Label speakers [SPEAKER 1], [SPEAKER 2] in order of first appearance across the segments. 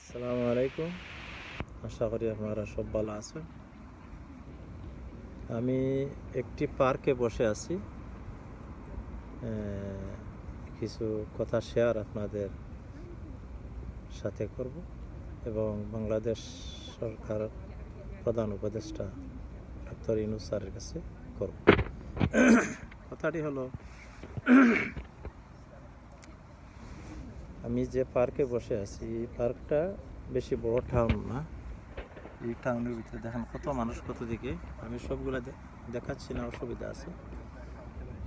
[SPEAKER 1] আসসালামু আলাইকুম। আশা করি আপনারা সব ভালো আছেন। আমি একটি পার্কে বসে আছি। কিছু কথা শেয়ার আপনাদের সাথে করব এবং বাংলাদেশ সরকার প্রধান উপদেষ্টা ডক্টর ইউনূস স্যারের কাছে করব। কথাটি হলো, আমি যে পার্কে বসে আছি এই পার্কটা বেশি বড় টাউন না। এই টাউনের ভিতরে দেখেন কত মানুষ কত দিকে, আমি সবগুলো দেখাচ্ছি না, অসুবিধা আছে।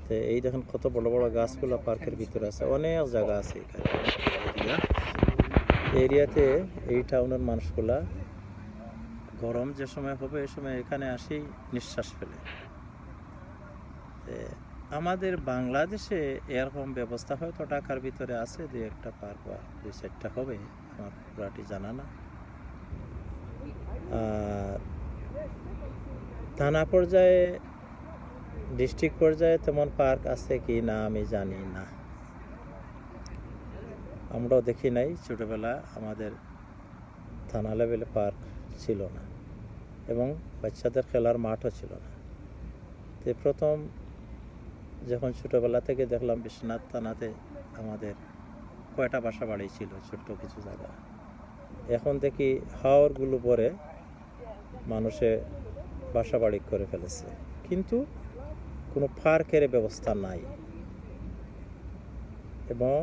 [SPEAKER 1] তো এই দেখেন কত বড় বড় গাছগুলো পার্কের ভিতরে আছে, অনেক জায়গা আছে এখানে এরিয়াতে। এই টাউনের মানুষগুলা গরম যে সময় হবে এই সময় এখানে আসি নিঃশ্বাস ফেলে। আমাদের বাংলাদেশে এরকম ব্যবস্থা হয়তো ঢাকার ভিতরে আছে, দুই একটা পার্ক বা দুই চারটা হবে, আমার পুরাটি জানা না। আর থানা পর্যায়ে ডিস্ট্রিক্ট পর্যায়ে তেমন পার্ক আছে কি না আমি জানি না, আমরাও দেখি নাই। ছোটোবেলা আমাদের থানা লেভেলে পার্ক ছিল না এবং বাচ্চাদের খেলার মাঠও ছিল না। তো প্রথম যখন ছোটোবেলা থেকে দেখলাম বিশ্বনাথ থানাতে আমাদের কয়টা বাসা বাড়ি ছিল, ছোট্ট কিছু জায়গা। এখন দেখি হাওরগুলো পরে মানুষে বাসা বাড়ি করে ফেলেছে, কিন্তু কোনো পার্কের ব্যবস্থা নাই। এবং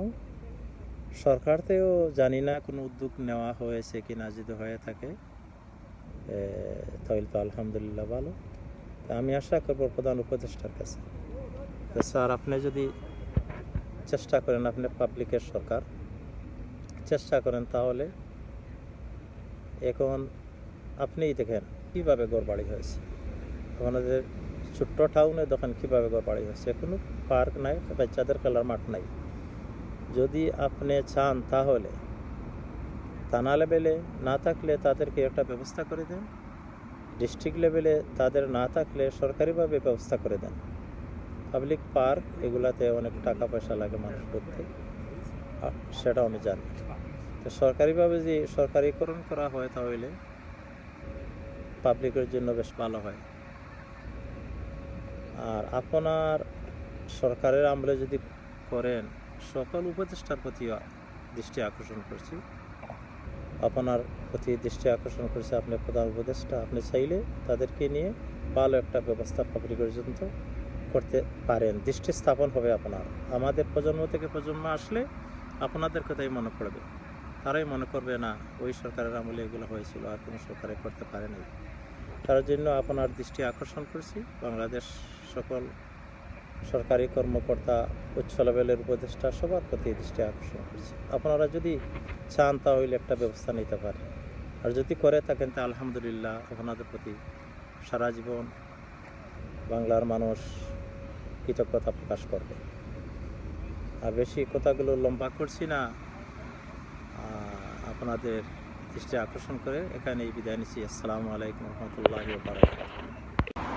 [SPEAKER 1] সরকার থেকেও জানি না কোনো উদ্যোগ নেওয়া হয়েছে কি না, যদি হয়ে থাকে তাহলে তো আলহামদুলিল্লাহ ভালো। আমি আশা করবো প্রধান উপদেষ্টার কাছে, স্যার আপনি যদি চেষ্টা করেন, আপনি পাবলিকের সরকার চেষ্টা করেন, তাহলে এখন আপনিই দেখেন কীভাবে ঘরবাড়ি হয়েছে আমাদের ছোট্ট টাউনে, দেখেন কীভাবে ঘরবাড়ি হয়েছে। কোনো পার্ক নাই, বাচ্চাদের খেলার মাঠ নাই। যদি আপনি চান তাহলে থানা লেভেলে না থাকলে তাদেরকে একটা ব্যবস্থা করে দেন, ডিস্ট্রিক্ট লেভেলে তাদের না থাকলে সরকারিভাবে ব্যবস্থা করে দেন। পাবলিক পার্ক এগুলাতে অনেক টাকা পয়সা লাগে মানুষ করতে, সেটাও আমি জানি। তো সরকারিভাবে যে সরকারিকরণ করা হয় তাহলে পাবলিকের জন্য বেশ ভালো হয়। আর আপনার সরকারের আমলে যদি করেন, সকল উপদেষ্টার প্রতি দৃষ্টি আকর্ষণ করছি, আপনার প্রতি দৃষ্টি আকর্ষণ করছে, আপনি প্রধান উপদেষ্টা, আপনি চাইলে তাদেরকে নিয়ে ভালো একটা ব্যবস্থা পাবলিকের জন্য করতে পারেন। দৃষ্টি স্থাপন হবে আপনার। আমাদের প্রজন্ম থেকে প্রজন্ম আসলে আপনাদের কথাই মনে পড়বে, তারাই মনে করবে না ওই সরকারের আমলে এগুলো হয়েছিল, আর কোনো সরকারে করতে পারেনি। তার জন্য আপনার দৃষ্টি আকর্ষণ করছি। বাংলাদেশ সকল সরকারি কর্মকর্তা, উচ্চ লেভেলের উপদেষ্টা, সবার প্রতি দৃষ্টি আকর্ষণ করছি। আপনারা যদি চান তাহলে একটা ব্যবস্থা নিতে পারেন, আর যদি করে থাকেন তা আলহামদুলিল্লাহ, আপনাদের প্রতি সারা জীবন বাংলার মানুষ কৃতজ্ঞতা প্রকাশ করবে। আর বেশি কথাগুলো লম্বা করছি না, আপনাদের দৃষ্টি আকর্ষণ করে এখানেই বিদায় নিচ্ছি। আসসালামু আলাইকুম রহমতুল্লাহি ওয়া বারাকাতুহু।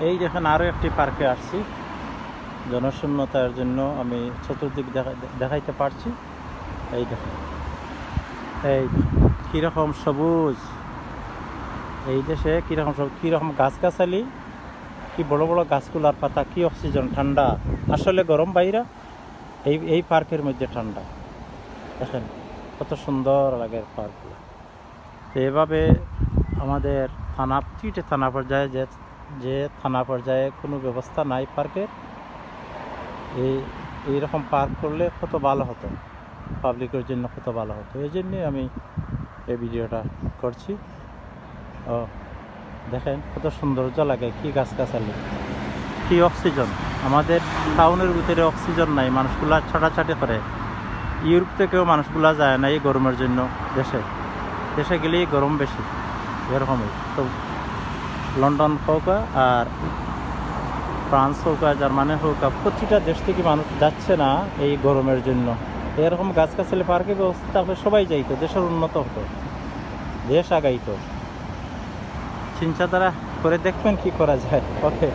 [SPEAKER 1] এই দেখেন আরও একটি পার্কে আসছি, জনশূন্যতার জন্য আমি চতুর্দিক দেখাইতে পারছি। এই দেখেন, এই কীরকম সবুজ, এই দেশে কীরকম গাছগাছালি, কি বড় বড় গাছগুলার পাতা, কি অক্সিজেন, ঠান্ডা। আসলে গরম বাইরা, এই পার্কের মধ্যে ঠান্ডা। দেখেন কত সুন্দর লাগে পার্কগুলো। তো এভাবে আমাদের প্রতিটি থানা পর্যায়ে যে থানা পর্যায়ে কোনো ব্যবস্থা নাই পার্কের, এইরকম পার্ক করলে কত ভালো হতো, পাবলিকের জন্য কত ভালো হতো। এই জন্যই আমি এই ভিডিওটা করছি। ও দেখেন কত সৌন্দর্য লাগে, কি গাছগাছালি, কি অক্সিজেন। আমাদের টাউনের ভিতরে অক্সিজেন নাই, মানুষগুলা ছাটাছাটি করে। ইউরোপ থেকেও মানুষগুলা যায় না এই গরমের জন্য, দেশে গেলেই গরম বেশি। এরকমই সব লন্ডন হোক আর ফ্রান্স হোক আর জার্মানি হোক, প্রতিটা দেশ থেকে মানুষ যাচ্ছে না এই গরমের জন্য। এরকম গাছগাছালি পার্কে ব্যবস্থা থাকলে সবাই যাইতো, দেশের উন্নত হতো, দেশ আগাইতো। চিন্তাধারা করে দেখবেন কি করা যায়। ওকে।